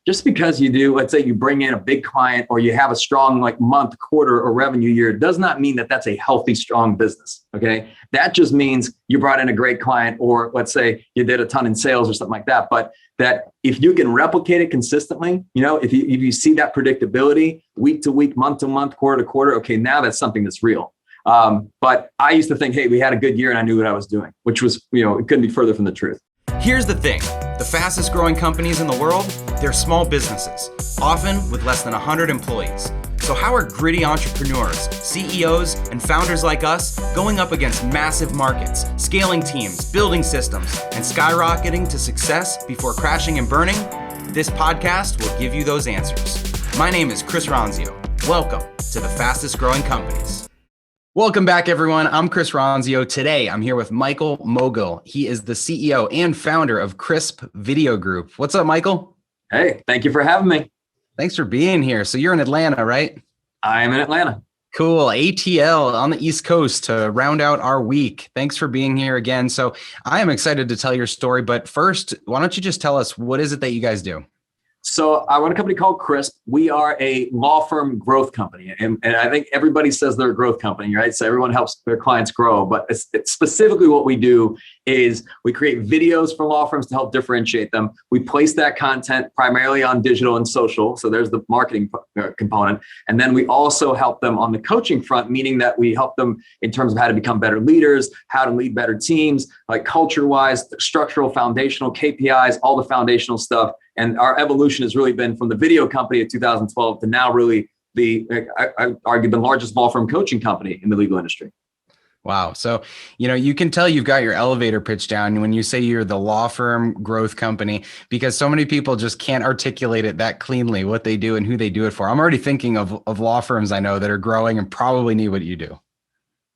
just because you do, let's say you bring in a big client or you have a strong like month, quarter, or revenue year, does not mean that that's a healthy, strong business. Okay. That just means you brought in a great client, or let's say you did a ton in sales or something like that. But that if you can replicate it consistently, if you see that predictability week to week, month to month, quarter to quarter, okay, now that's something that's real. But I used to think, hey, we had a good year and I knew what I was doing, which was, it couldn't be further from the truth. Here's the thing. The fastest growing companies in the world, they're small businesses, often with less than 100 employees. So how are gritty entrepreneurs, CEOs, and founders like us going up against massive markets, scaling teams, building systems, and skyrocketing to success before crashing and burning? This podcast will give you those answers. My name is Chris Ronzio. Welcome to the fastest growing companies. Welcome back, everyone. I'm Chris Ronzio. Today, I'm here with Michael Mogill. He is the CEO and founder of Crisp Video Group. What's up, Michael? Hey, thank you for having me. Thanks for being here. So you're in Atlanta, right? I am in Atlanta. Cool. ATL on the East Coast to round out our week. Thanks for being here again. So I am excited to tell your story. But first, why don't you just tell us, what is it that you guys do? So I run a company called Crisp. We are a law firm growth company. And I think everybody says they're a growth company, right? So everyone helps their clients grow. But it's specifically what we do is we create videos for law firms to help differentiate them. We place that content primarily on digital and social. So there's the marketing component. And then we also help them on the coaching front, meaning that we help them in terms of how to become better leaders, how to lead better teams, like culture-wise, structural, foundational, KPIs, all the foundational stuff. And our evolution has really been from the video company of 2012 to now really I argue the largest law firm coaching company in the legal industry. Wow. So, you can tell you've got your elevator pitch down when you say you're the law firm growth company, because so many people just can't articulate it that cleanly, what they do and who they do it for. I'm already thinking of law firms I know that are growing and probably need what you do.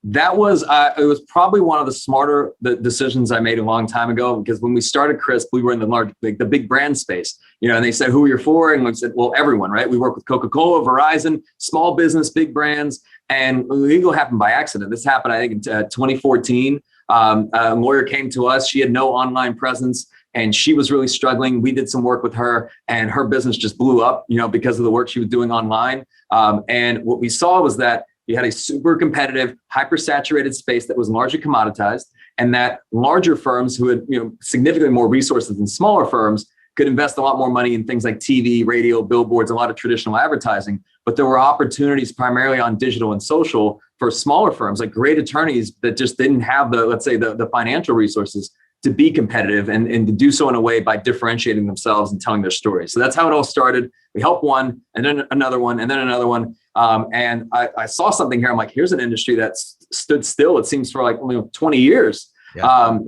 That was, it was probably one of the smarter decisions I made a long time ago, because when we started Crisp, we were in the big brand space, and they said, who are you for? And we said, well, everyone, right? We work with Coca-Cola, Verizon, small business, big brands, and legal happened by accident. This happened, I think, in 2014. A lawyer came to us. She had no online presence and she was really struggling. We did some work with her and her business just blew up, because of the work she was doing online. And what we saw was that you had a super competitive, hyper-saturated space that was largely commoditized, and that larger firms who had significantly more resources than smaller firms could invest a lot more money in things like TV, radio, billboards, a lot of traditional advertising. But there were opportunities primarily on digital and social for smaller firms, like great attorneys that just didn't have the financial resources to be competitive and to do so in a way by differentiating themselves and telling their story. So that's how it all started. We helped one and then another one and then another one. And I saw something here. I'm like, here's an industry that's stood still, it seems, for like 20 years. Yeah.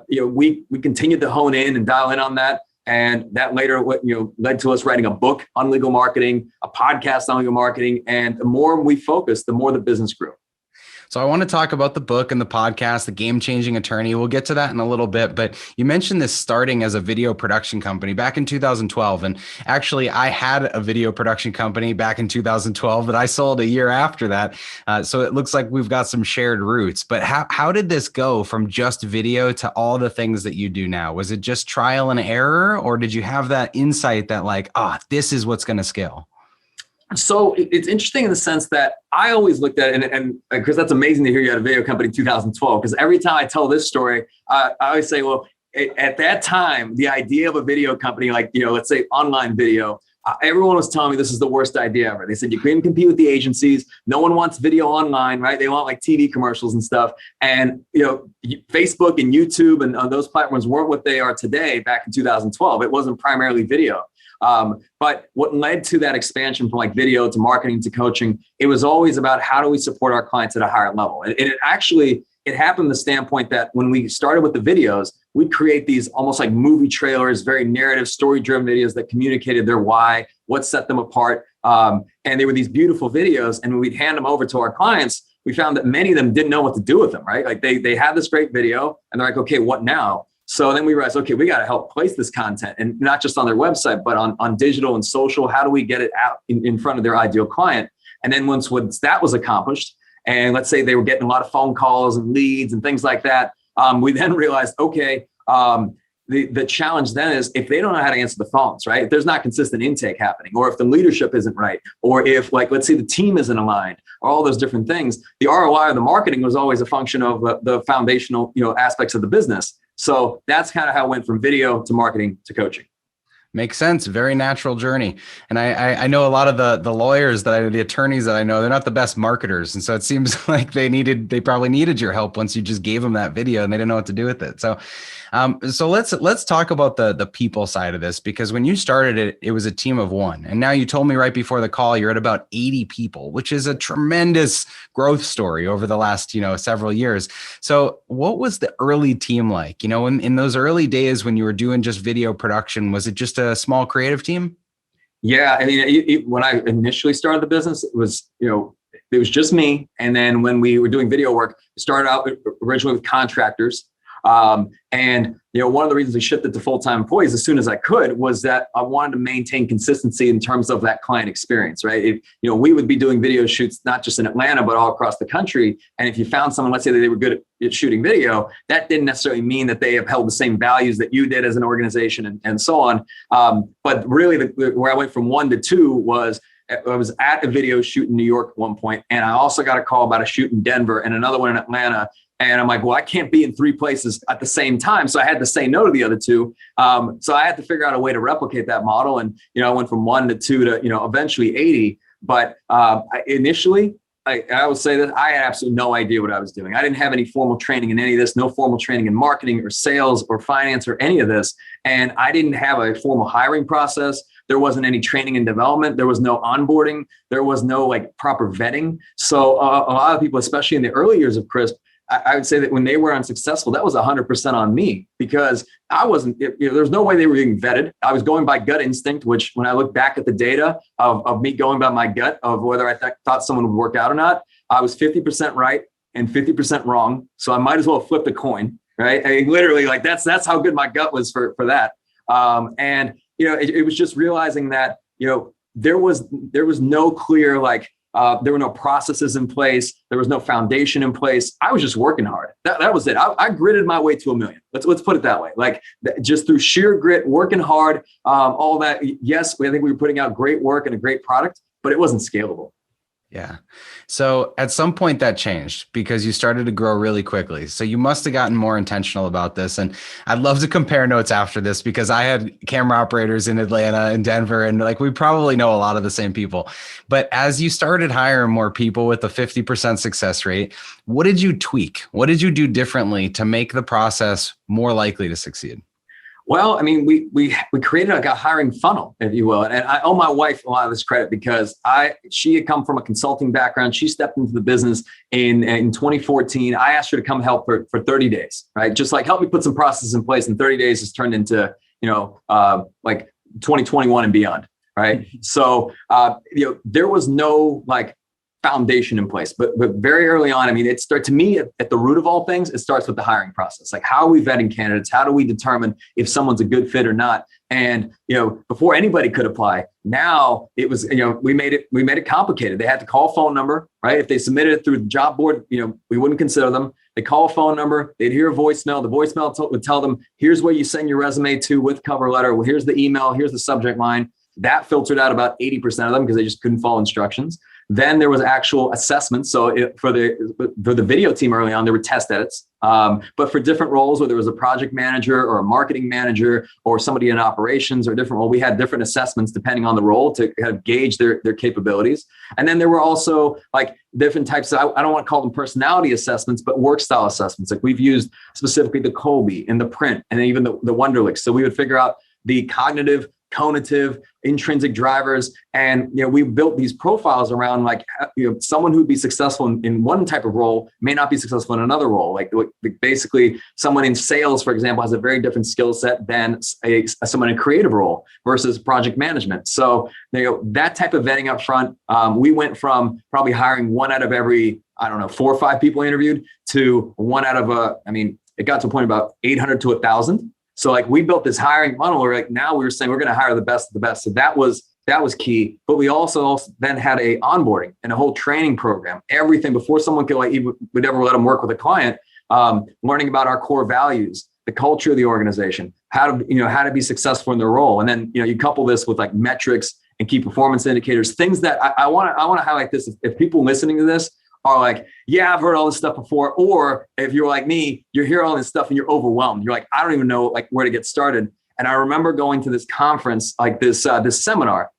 We continued to hone in and dial in on that. And that later led to us writing a book on legal marketing, a podcast on legal marketing. And the more we focused, the more the business grew. So I want to talk about the book and the podcast, The Game-Changing Attorney. We'll get to that in a little bit, but you mentioned this starting as a video production company back in 2012. And actually, I had a video production company back in 2012 that I sold a year after that. So it looks like we've got some shared roots. But how did this go from just video to all the things that you do now? Was it just trial and error, or did you have that insight that this is what's going to scale? So it's interesting in the sense that I always looked at it, and because that's amazing to hear you had a video company in 2012, because every time I tell this story, I always say, well, at that time, the idea of a video company, let's say online video, everyone was telling me this is the worst idea ever. They said you couldn't compete with the agencies. No one wants video online, right? They want like TV commercials and stuff. And, Facebook and YouTube and those platforms weren't what they are today back in 2012. It wasn't primarily video. But what led to that expansion from like video to marketing to coaching, it was always about how do we support our clients at a higher level. And it happened the standpoint that when we started with the videos, we'd create these almost like movie trailers, very narrative, story-driven videos that communicated their why, what set them apart. And they were these beautiful videos. And when we'd hand them over to our clients, we found that many of them didn't know what to do with them, right? Like they had this great video and they're like, okay, what now? So then we realized, okay, we got to help place this content, and not just on their website, but on digital and social. How do we get it out in front of their ideal client? And then once that was accomplished, and let's say they were getting a lot of phone calls and leads and things like that, we then realized, okay, the challenge then is if they don't know how to answer the phones, right? If there's not consistent intake happening, or if the leadership isn't right, or if, like, let's say the team isn't aligned, or all those different things, the ROI of the marketing was always a function of the foundational, aspects of the business. So that's kind of how it went from video to marketing to coaching. Makes sense. Very natural journey. And I know a lot of the lawyers the attorneys that I know, they're not the best marketers. And so it seems like they probably needed your help once you just gave them that video and they didn't know what to do with it. So let's talk about the people side of this, because when you started it, it was a team of one. And now you told me right before the call, you're at about 80 people, which is a tremendous growth story over the last, several years. So what was the early team like? In those early days when you were doing just video production, was it just a small creative team? Yeah. I mean, when I initially started the business, it was just me. And then when we were doing video work, we started out originally with contractors. And one of the reasons we shifted to full-time employees as soon as I could was that I wanted to maintain consistency in terms of that client experience, right? We would be doing video shoots, not just in Atlanta, but all across the country. And if you found someone, let's say that they were good at shooting video, that didn't necessarily mean that they upheld the same values that you did as an organization and so on. But really where I went from 1 to 2 was I was at a video shoot in New York at one point, and I also got a call about a shoot in Denver and another one in Atlanta. And I'm like, well, I can't be in 3 places at the same time. So I had to say no to the other 2. So I had to figure out a way to replicate that model. And, I went from 1 to 2 to, eventually 80. But initially, I would say that I had absolutely no idea what I was doing. I didn't have any formal training in any of this, no formal training in marketing or sales or finance or any of this. And I didn't have a formal hiring process. There wasn't any training and development. There was no onboarding. There was no proper vetting. So a lot of people, especially in the early years of Crisp, I would say that when they were unsuccessful, that was 100% on me, because I wasn't, there's no way they were being vetted. I was going by gut instinct, which when I look back at the data of me going by my gut of whether I thought someone would work out or not, I was 50% right and 50% wrong. So I might as well flip the coin, right? I mean, literally, that's how good my gut was for that. And it was just realizing that, there was no clear, there were no processes in place. There was no foundation in place. I was just working hard. That was it. I gritted my way to $1 million. Let's put it that way. Just through sheer grit, working hard, all that. Yes, I think we were putting out great work and a great product, but it wasn't scalable. Yeah. So at some point that changed because you started to grow really quickly. So you must have gotten more intentional about this. And I'd love to compare notes after this, because I had camera operators in Atlanta and Denver, and we probably know a lot of the same people. But as you started hiring more people with a 50% success rate, what did you tweak? What did you do differently to make the process more likely to succeed? Well, I mean, we created a hiring funnel, if you will. And I owe my wife a lot of this credit, because she had come from a consulting background. She stepped into the business in 2014. I asked her to come help for 30 days, right? Just help me put some processes in place. And 30 days has turned into, 2021 and beyond, right? So, there was no foundation in place, but very early on, I mean, to me at the root of all things, it starts with the hiring process. How are we vetting candidates? How do we determine if someone's a good fit or not? And, before anybody could apply, now it was, we made it complicated. They had to call a phone number, right? If they submitted it through the job board, we wouldn't consider them. They call a phone number, they'd hear a voicemail. The voicemail would tell them, here's where you send your resume to with cover letter. Well, here's the email, here's the subject line. That filtered out about 80% of them because they just couldn't follow instructions. Then there was actual assessments. So for the video team early on, there were test edits. But for different roles, whether it was a project manager or a marketing manager or somebody in operations or different role, we had different assessments depending on the role to kind of gauge their capabilities. And then there were also different types of, I don't want to call them personality assessments, but work style assessments. We've used specifically the Colby and the Print and even the Wonderlic. So we would figure out the cognitive, conative, intrinsic drivers. And, we built these profiles around someone who'd be successful in one type of role may not be successful in another role. Basically someone in sales, for example, has a very different skill set than someone in a creative role versus project management. So that type of vetting up front, we went from probably hiring 1 out of every, 4 or 5 people interviewed to 1 out of it got to a point about 800 to 1,000. So we built this hiring funnel where now we were saying we're going to hire the best of the best. So that was key. But we also then had a onboarding and a whole training program, everything before someone could we'd ever let them work with a client, learning about our core values, the culture of the organization, how to be successful in their role. And then, you couple this with like metrics and key performance indicators, things that I want to highlight this. If people listening to this are like, yeah, I've heard all this stuff before. Or if you're like me, you hear all this stuff and you're overwhelmed. You're like, I don't even know like where to get started. And I remember going to this conference, like this seminar.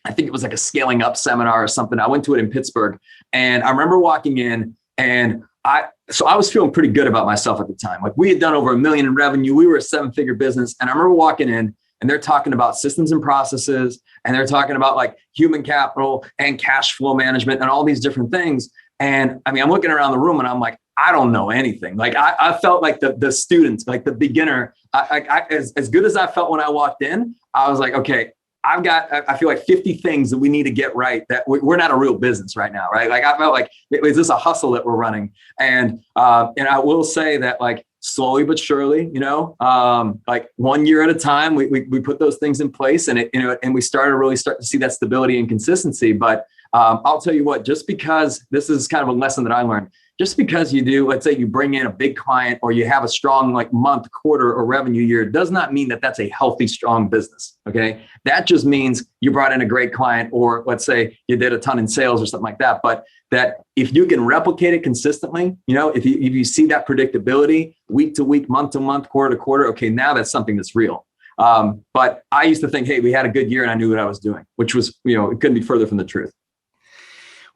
I think it was like a scaling up seminar or something. I went to it in Pittsburgh, and I remember walking in, and I was feeling pretty good about myself at the time. Like we had done over $1 million in revenue. We were a 7-figure business. And I remember walking in, and they're talking about systems and processes, and they're talking about like human capital and cash flow management and all these different things. And I mean, I'm looking around the room and I'm like, I don't know anything. Like I felt like the student, like the beginner. As good as I felt when I walked in, I was like, okay, I feel like 50 things that we need to get right, that we're not a real business right now, right? Like I felt like, is this a hustle that we're running? And I will say that like slowly but surely, like 1 year at a time, we put those things in place, and and we started to see that stability and consistency. But I'll tell you what, just because this is kind of a lesson that I learned, just because you do, let's say you bring in a big client or you have a strong like month, quarter, or revenue year, does not mean that that's a healthy, strong business. Okay. That just means you brought in a great client, or let's say you did a ton in sales or something like that. But that if you can replicate it consistently, if you see that predictability week to week, month to month, quarter to quarter, okay, now that's something that's real. But I used to think, hey, we had a good year and I knew what I was doing, which was, it couldn't be further from the truth.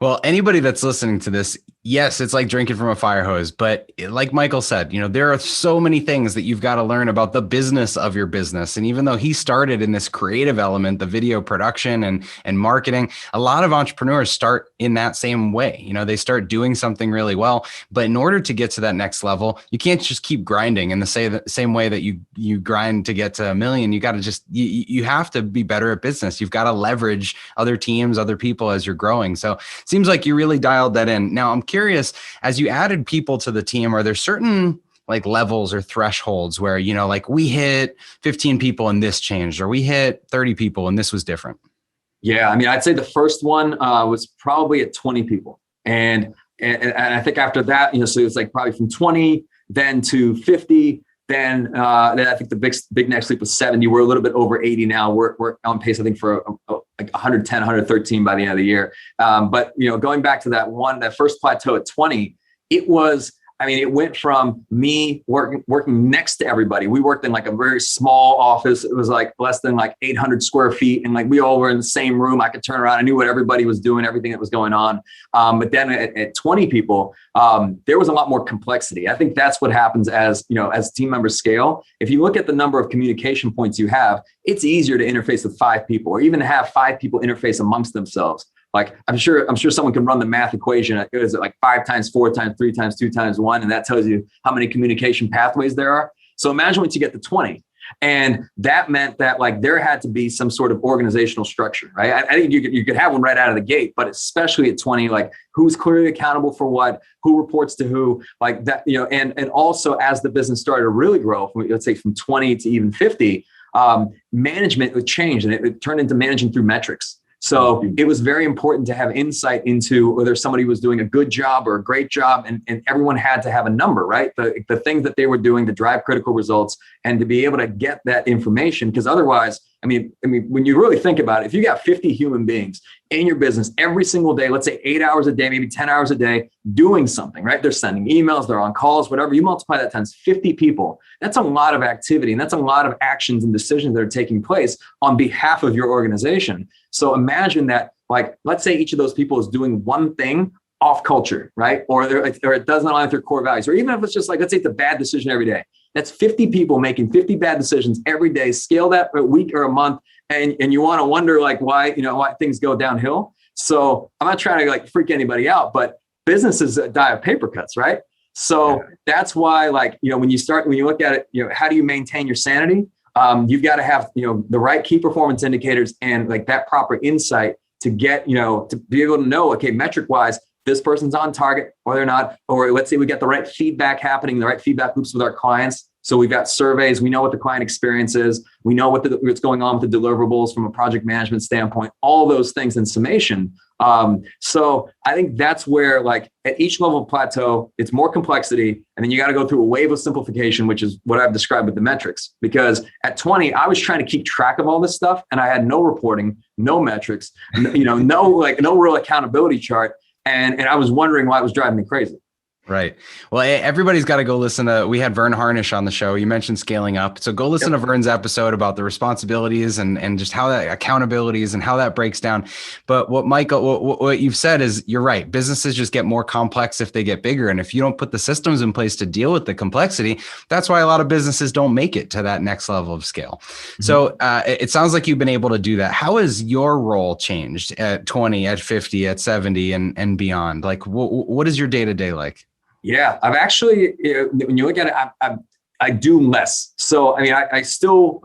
Well, anybody that's listening to this, yes, it's like drinking from a fire hose. But like Michael said, there are so many things that you've got to learn about the business of your business. And even though he started in this creative element, the video production and marketing, a lot of entrepreneurs start in that same way. They start doing something really well. But in order to get to that next level, you can't just keep grinding in the same way that you grind to get to $1 million. You got to you have to be better at business. You've got to leverage other teams, other people as you're growing. So seems like you really dialed that in. Now, I'm curious, as you added people to the team, are there certain like levels or thresholds where, like we hit 15 people and this changed, or we hit 30 people and this was different? Yeah. I mean, I'd say the first one was probably at 20 people. And I think after that, so it was like probably from 20, then to 50, then I think the big next leap was 70. We're a little bit over 80 now. We're on pace, I think, for like 110, 113 by the end of the year. But going back to that first plateau at 20, it went from me working next to everybody. We worked in like a very small office. It was like less than like 800 square feet. And like we all were in the same room. I could turn around. I knew what everybody was doing, everything that was going on. But then at 20 people, there was a lot more complexity. I think that's what happens as team members scale. If you look at the number of communication points you have, it's easier to interface with 5 people, or even have 5 people interface amongst themselves. Like I'm sure someone can run the math equation. Is it like 5 times 4 times 3 times 2 times 1? And that tells you how many communication pathways there are. So imagine once you get to 20. And that meant that like there had to be some sort of organizational structure, right? I think you could have one right out of the gate, but especially at 20, like who's clearly accountable for what, who reports to who, like that, and also as the business started to really grow, let's say from 20 to even 50, management would change, and it turned into managing through metrics. So it was very important to have insight into whether somebody was doing a good job or a great job, and everyone had to have a number, right? The things that they were doing to drive critical results, and to be able to get that information. Because otherwise, I mean, when you really think about it, if you got 50 human beings in your business every single day, let's say 8 hours a day, maybe 10 hours a day, doing something, right? They're sending emails, they're on calls, whatever, you multiply that times 50 people, that's a lot of activity. And that's a lot of actions and decisions that are taking place on behalf of your organization. So imagine that, like, let's say each of those people is doing one thing off culture, right? Or it doesn't align with their core values, or even if it's just like, let's say it's a bad decision every day. That's 50 people making 50 bad decisions every day. Scale that a week or a month, and you want to wonder like why things go downhill. So I'm not trying to like freak anybody out, but businesses die of paper cuts, right? So that's why, like, when you look at it, how do you maintain your sanity? You've got to have the right key performance indicators and like that proper insight to get to be able to know, okay, metric wise, this person's on target or they're not, or let's say we get the right feedback happening, the right feedback loops with our clients. So we've got surveys. We know what the client experience is. We know what's going on with the deliverables from a project management standpoint, all those things in summation. So I think that's where, like, at each level of plateau, it's more complexity. And then you got to go through a wave of simplification, which is what I've described with the metrics. Because at 20, I was trying to keep track of all this stuff, and I had no reporting, no metrics, no real accountability chart. And I was wondering why it was driving me crazy. Right. Well, everybody's got to go listen to, we had Vern Harnish on the show. You mentioned scaling up. So go listen to Vern's episode about the responsibilities and just how that accountabilities and how that breaks down. But what you've said is, you're right. Businesses just get more complex if they get bigger. And if you don't put the systems in place to deal with the complexity, that's why a lot of businesses don't make it to that next level of scale. Mm-hmm. So it sounds like you've been able to do that. How has your role changed at 20, at 50, at 70 and beyond? Like, what is your day-to-day like? Yeah, I've actually, when you look at it, I do less. So, I mean, I still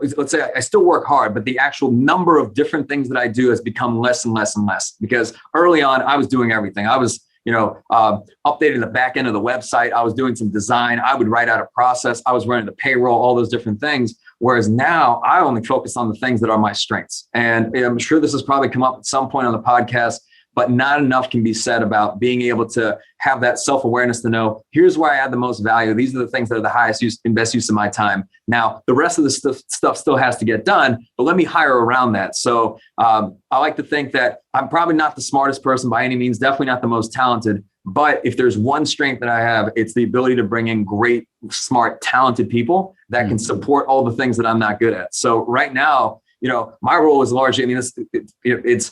work hard, but the actual number of different things that I do has become less and less and less, because early on I was doing everything. I was, updating the back end of the website. I was doing some design. I would write out a process. I was running the payroll, all those different things. Whereas now I only focus on the things that are my strengths. And I'm sure this has probably come up at some point on the podcast, but not enough can be said about being able to have that self-awareness to know, here's where I add the most value. These are the things that are the highest use and best use of my time. Now, the rest of the stuff still has to get done, but let me hire around that. So I like to think that I'm probably not the smartest person by any means, definitely not the most talented. But if there's one strength that I have, it's the ability to bring in great, smart, talented people that can support all the things that I'm not good at. So right now, my role is largely, it's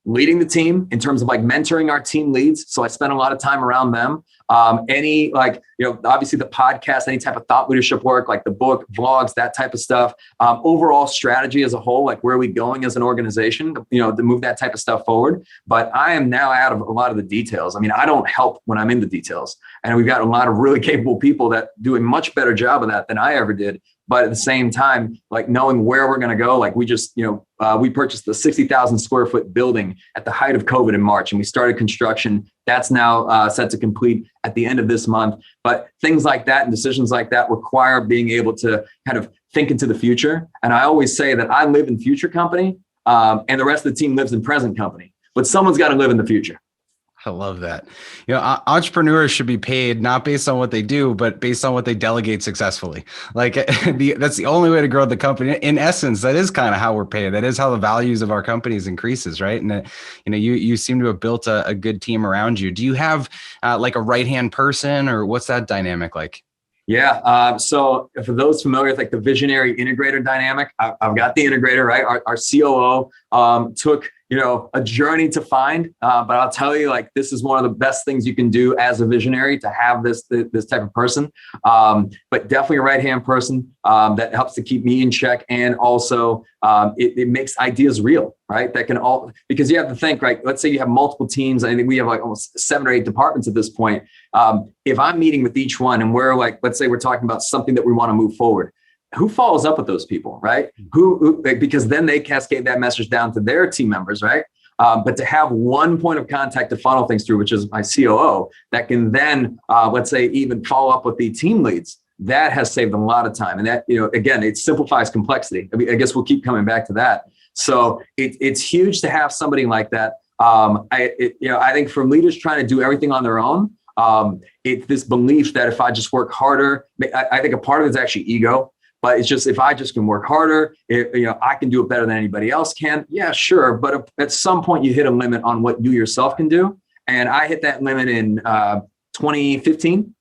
leading the team in terms of like mentoring our team leads. So I spend a lot of time around them. Obviously the podcast, any type of thought leadership work, like the book, vlogs, that type of stuff. Overall strategy as a whole, like where are we going as an organization, to move that type of stuff forward. But I am now out of a lot of the details. I mean, I don't help when I'm in the details. And we've got a lot of really capable people that do a much better job of that than I ever did. But at the same time, like knowing where we're going to go, like we just, we purchased the 60,000 square foot building at the height of COVID in March, and we started construction. That's now set to complete at the end of this month. But things like that and decisions like that require being able to kind of think into the future. And I always say that I live in future company, and the rest of the team lives in present company, but someone's got to live in the future. I love that. Entrepreneurs should be paid not based on what they do, but based on what they delegate successfully. Like that's the only way to grow the company. In essence, that is kind of how we're paid. That is how the values of our companies increases, right? And you seem to have built a good team around you. Do you have like a right-hand person, or what's that dynamic like? Yeah. So for those familiar with like the visionary integrator dynamic, I've got the integrator, right? Our COO took a journey to find, but I'll tell you, like, this is one of the best things you can do as a visionary, to have this type of person, but definitely a right-hand person that helps to keep me in check. And also it makes ideas real, right? That can all, because you have to think, right? Let's say you have multiple teams. I think we have like almost 7 or 8 departments at this point. If I'm meeting with each one and we're like, let's say we're talking about something that we want to move forward, who follows up with those people, right? Who because then they cascade that message down to their team members, right? But to have one point of contact to funnel things through, which is my COO, that can then, let's say, even follow up with the team leads, that has saved a lot of time. And that, again, it simplifies complexity. I guess we'll keep coming back to that. So it's huge to have somebody like that. I think for leaders trying to do everything on their own, it's this belief that if I just work harder, I think a part of it is actually ego. But it's just, if I just can work harder, I can do it better than anybody else can. Yeah, sure. But at some point you hit a limit on what you yourself can do. And I hit that limit in 2015,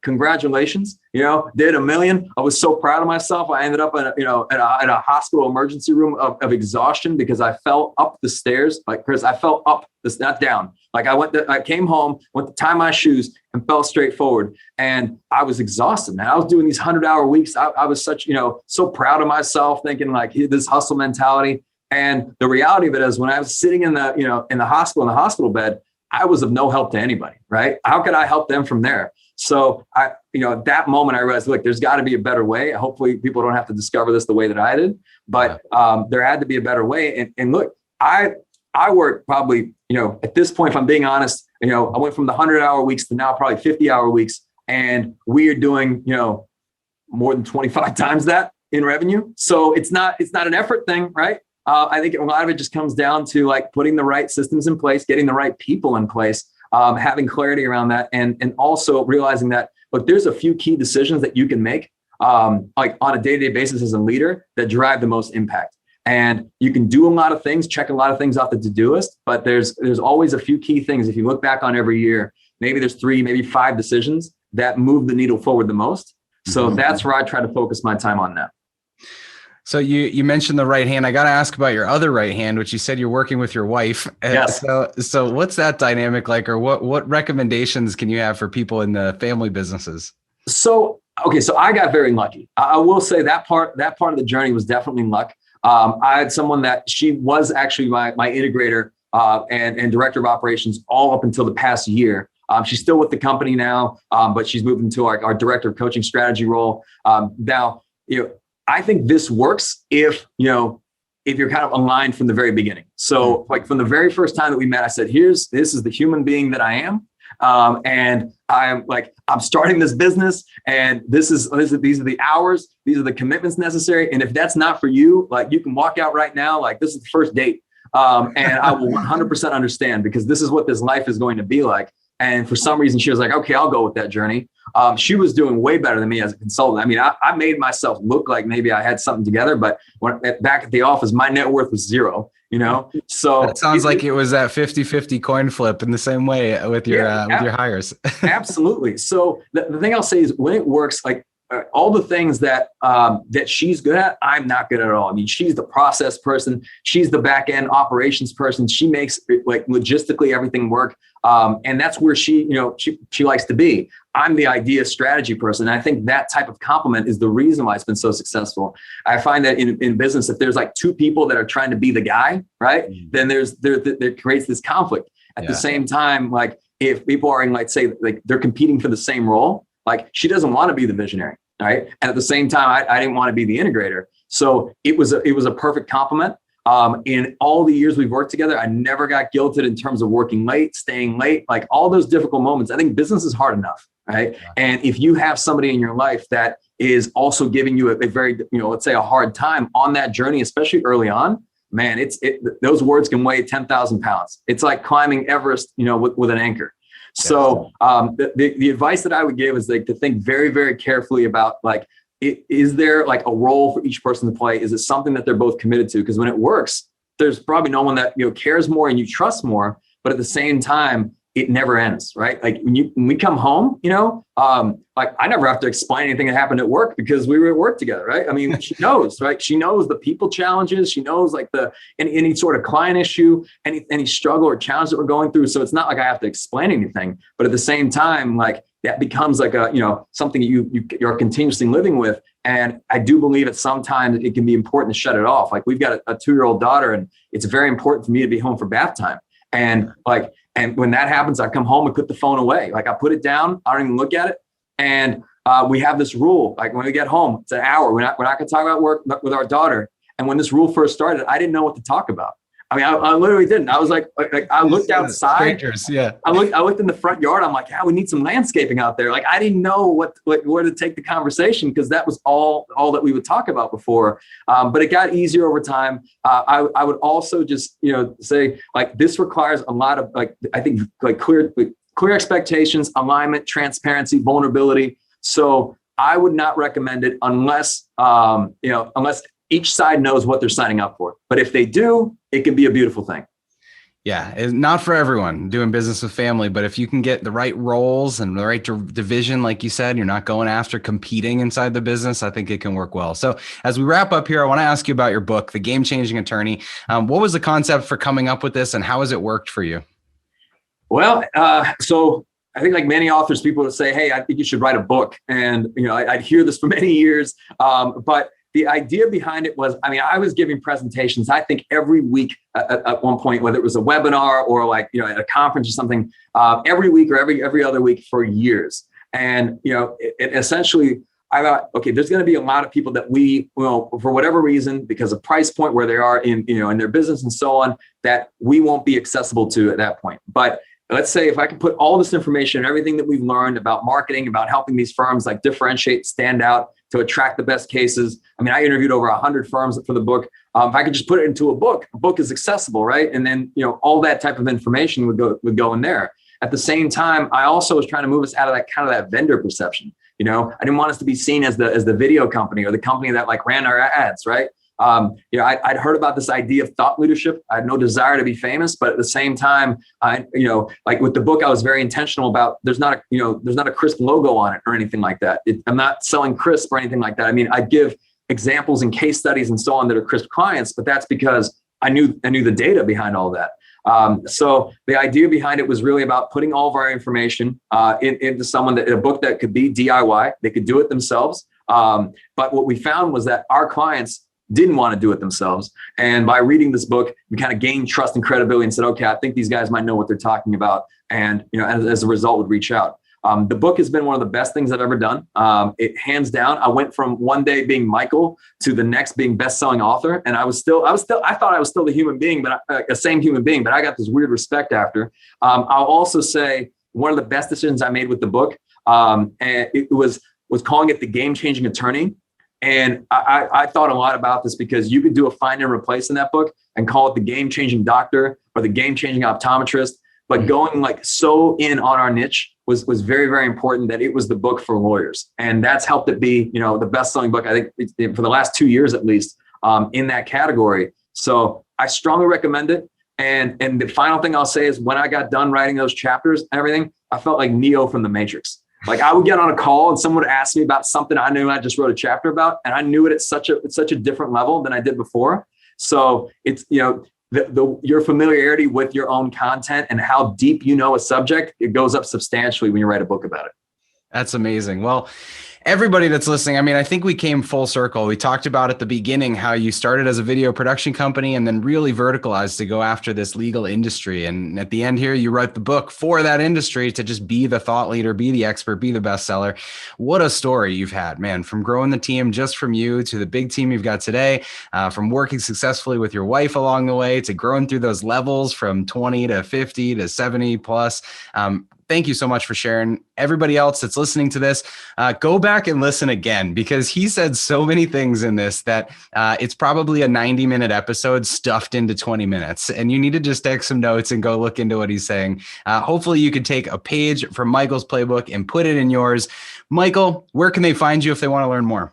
congratulations, did $1 million. I was so proud of myself. I ended up in a hospital emergency room of exhaustion because I fell up the stairs. Like Chris, I fell up this, not down. Like I came home, went to tie my shoes and fell straight forward. And I was exhausted, man. I was doing these 100-hour weeks. I was such, so proud of myself, thinking like this hustle mentality. And the reality of it is, when I was sitting in the hospital bed, I was of no help to anybody, right? How could I help them from there? So at that moment I realized, look, there's got to be a better way. Hopefully people don't have to discover this the way that I did, but there had to be a better way. And look, I work probably, at this point, if I'm being honest, I went from the 100-hour weeks to now probably 50-hour weeks. And we are doing, more than 25 times that in revenue. So it's not an effort thing, right? I think a lot of it just comes down to like putting the right systems in place, getting the right people in place, having clarity around that, and also realizing that, look, there's a few key decisions that you can make like on a day-to-day basis as a leader that drive the most impact. And you can do a lot of things, check a lot of things off the to-do list, but there's always a few key things. If you look back on every year, maybe there's 3, maybe 5 decisions that move the needle forward the most. So that's where I try to focus my time on now. So you mentioned the right hand. I got to ask about your other right hand, which you said you're working with your wife. Yes. So what's that dynamic like, or what recommendations can you have for people in the family businesses? So I got very lucky. I will say that part of the journey was definitely luck. I had someone that she was actually my integrator and director of operations all up until the past year. She's still with the company now, but she's moved into our director of coaching strategy role. Now, I think this works if you're kind of aligned from the very beginning. So like from the very first time that we met, I said, this is the human being that I am. And I'm starting this business, and these are the hours, these are the commitments necessary. And if that's not for you, like you can walk out right now, like this is the first date. And I will 100% understand, because this is what this life is going to be like. And for some reason, she was like, okay, I'll go with that journey. She was doing way better than me as a consultant. I mean, I made myself look like maybe I had something together, but back at the office, my net worth was zero, So it sounds like it was that 50-50 coin flip in the same way with your hires. Absolutely. So the thing I'll say is, when it works, like all the things that she's good at, I'm not good at all. I mean, she's the process person. She's the back end operations person. She makes like logistically everything work. And that's where she likes to be. I'm the idea strategy person. And I think that type of complement is the reason why it's been so successful. I find that in business, if there's like 2 people that are trying to be the guy, right, then there creates this conflict. At the same time, like if people are in, like, say, like they're competing for the same role, like she doesn't want to be the visionary, right? And at the same time, I didn't want to be the integrator. So it was a perfect complement. In all the years we've worked together, I never got guilted in terms of working late, staying late, like all those difficult moments. I think business is hard enough, right? Yeah. And if you have somebody in your life that is also giving you a very, let's say a hard time on that journey, especially early on, man, those words can weigh 10,000 pounds. It's like climbing Everest, with an anchor. So the advice that I would give is like to think very, very carefully about like, is there like a role for each person to play? Is it something that they're both committed to? Because when it works, there's probably no one that cares more and you trust more. But at the same time, it never ends, right? Like when we come home, like I never have to explain anything that happened at work because we were at work together, right? I mean, she knows, right? She knows the people challenges. She knows like any sort of client issue, any struggle or challenge that we're going through. So it's not like I have to explain anything, but at the same time, like that becomes like something you're continuously living with. And I do believe at some time it can be important to shut it off. Like we've got a 2-year-old daughter, and it's very important for me to be home for bath time. And when that happens, I come home and put the phone away. Like I put it down, I don't even look at it. And we have this rule, like when we get home, it's an hour. We're not going to talk about work with our daughter. And when this rule first started, I didn't know what to talk about. I mean, I literally didn't. I was like I looked outside. Strangers, yeah. I looked in the front yard. I'm like, we need some landscaping out there. Like I didn't know where to take the conversation, because that was all that we would talk about before. But it got easier over time. I would also just say like this requires a lot of I think clear expectations, alignment, transparency, vulnerability. So I would not recommend it unless each side knows what they're signing up for. But if they do, it can be a beautiful thing. Yeah, it's not for everyone doing business with family, but if you can get the right roles and the right division, like you said, you're not going after competing inside the business, I think it can work well. So as we wrap up here, I want to ask you about your book, The Game Changing Attorney. What was the concept for coming up with this, and how has it worked for you? Well, so I think like many authors, people would say, hey, I think you should write a book. And, I'd hear this for many years, but the idea behind it was, I was giving presentations, I think every week at one point, whether it was a webinar or like, at a conference or something, every week or every other week for years. And, essentially I thought, okay, there's going to be a lot of people that we will, for whatever reason, because of price point where they are in their business and so on, that we won't be accessible to at that point. But let's say if I could put all this information and everything that we've learned about marketing, about helping these firms like differentiate, stand out, to attract the best cases. I mean, I interviewed over 100 firms for the book. If I could just put it into a book is accessible, right? And then, all that type of information would go in there. At the same time, I also was trying to move us out of that vendor perception. I didn't want us to be seen as the video company or the company that like ran our ads, right? I'd heard about this idea of thought leadership. I had no desire to be famous, but at the same time, like with the book, I was very intentional about there's not a crisp logo on it or anything like that. I'm not selling crisp or anything like that. I mean, I give examples and case studies and so on that are crisp clients, but that's because I knew the data behind all that. So the idea behind it was really about putting all of our information into a book that could be DIY. They could do it themselves. But what we found was that our clients didn't want to do it themselves. And by reading this book, we kind of gained trust and credibility and said, okay, I think these guys might know what they're talking about. And, as a result, would reach out. The book has been one of the best things I've ever done. It hands down. I went from one day being Michael to the next being best-selling author. And I thought I was still the human being, but a same human being, but I got this weird respect after. I'll also say one of the best decisions I made with the book, and it was calling it the game-changing attorney. And I thought a lot about this because you could do a find and replace in that book and call it the game-changing doctor or the game-changing optometrist. But going like so in on our niche was very, very important that it was the book for lawyers. And that's helped it be, the best-selling book, I think, for the last 2 years at least, in that category. So I strongly recommend it. And the final thing I'll say is when I got done writing those chapters and everything, I felt like Neo from the Matrix. Like I would get on a call and someone would ask me about something I knew I just wrote a chapter about, and I knew it at such a different level than I did before. So it's, your familiarity with your own content and how deep a subject, it goes up substantially when you write a book about it. That's amazing. Well, everybody that's listening, I mean, I think we came full circle. We talked about at the beginning how you started as a video production company and then really verticalized to go after this legal industry. And at the end here, you wrote the book for that industry to just be the thought leader, be the expert, be the bestseller. What a story you've had, man, from growing the team just from you to the big team you've got today, from working successfully with your wife along the way to growing through those levels from 20 to 50 to 70 plus. Thank you so much for sharing. Everybody else that's listening to this, go back and listen again, because he said so many things in this that it's probably a 90-minute episode stuffed into 20 minutes. And you need to just take some notes and go look into what he's saying. Hopefully you could take a page from Michael's playbook and put it in yours. Michael, where can they find you if they want to learn more?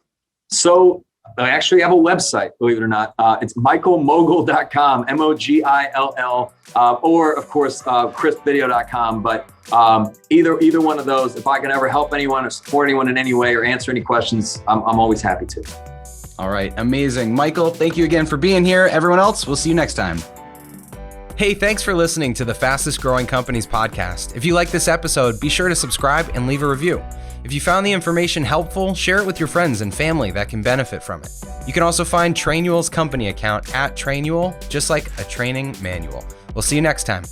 So I actually have a website, believe it or not. It's michaelmogill.com, Mogill, or of course, crispvideo.com. But either one of those, if I can ever help anyone or support anyone in any way or answer any questions, I'm always happy to. All right. Amazing. Michael, thank you again for being here. Everyone else, we'll see you next time. Hey, thanks for listening to the Fastest Growing Companies podcast. If you like this episode, be sure to subscribe and leave a review. If you found the information helpful, share it with your friends and family that can benefit from it. You can also find Trainual's company account at Trainual, just like a training manual. We'll see you next time.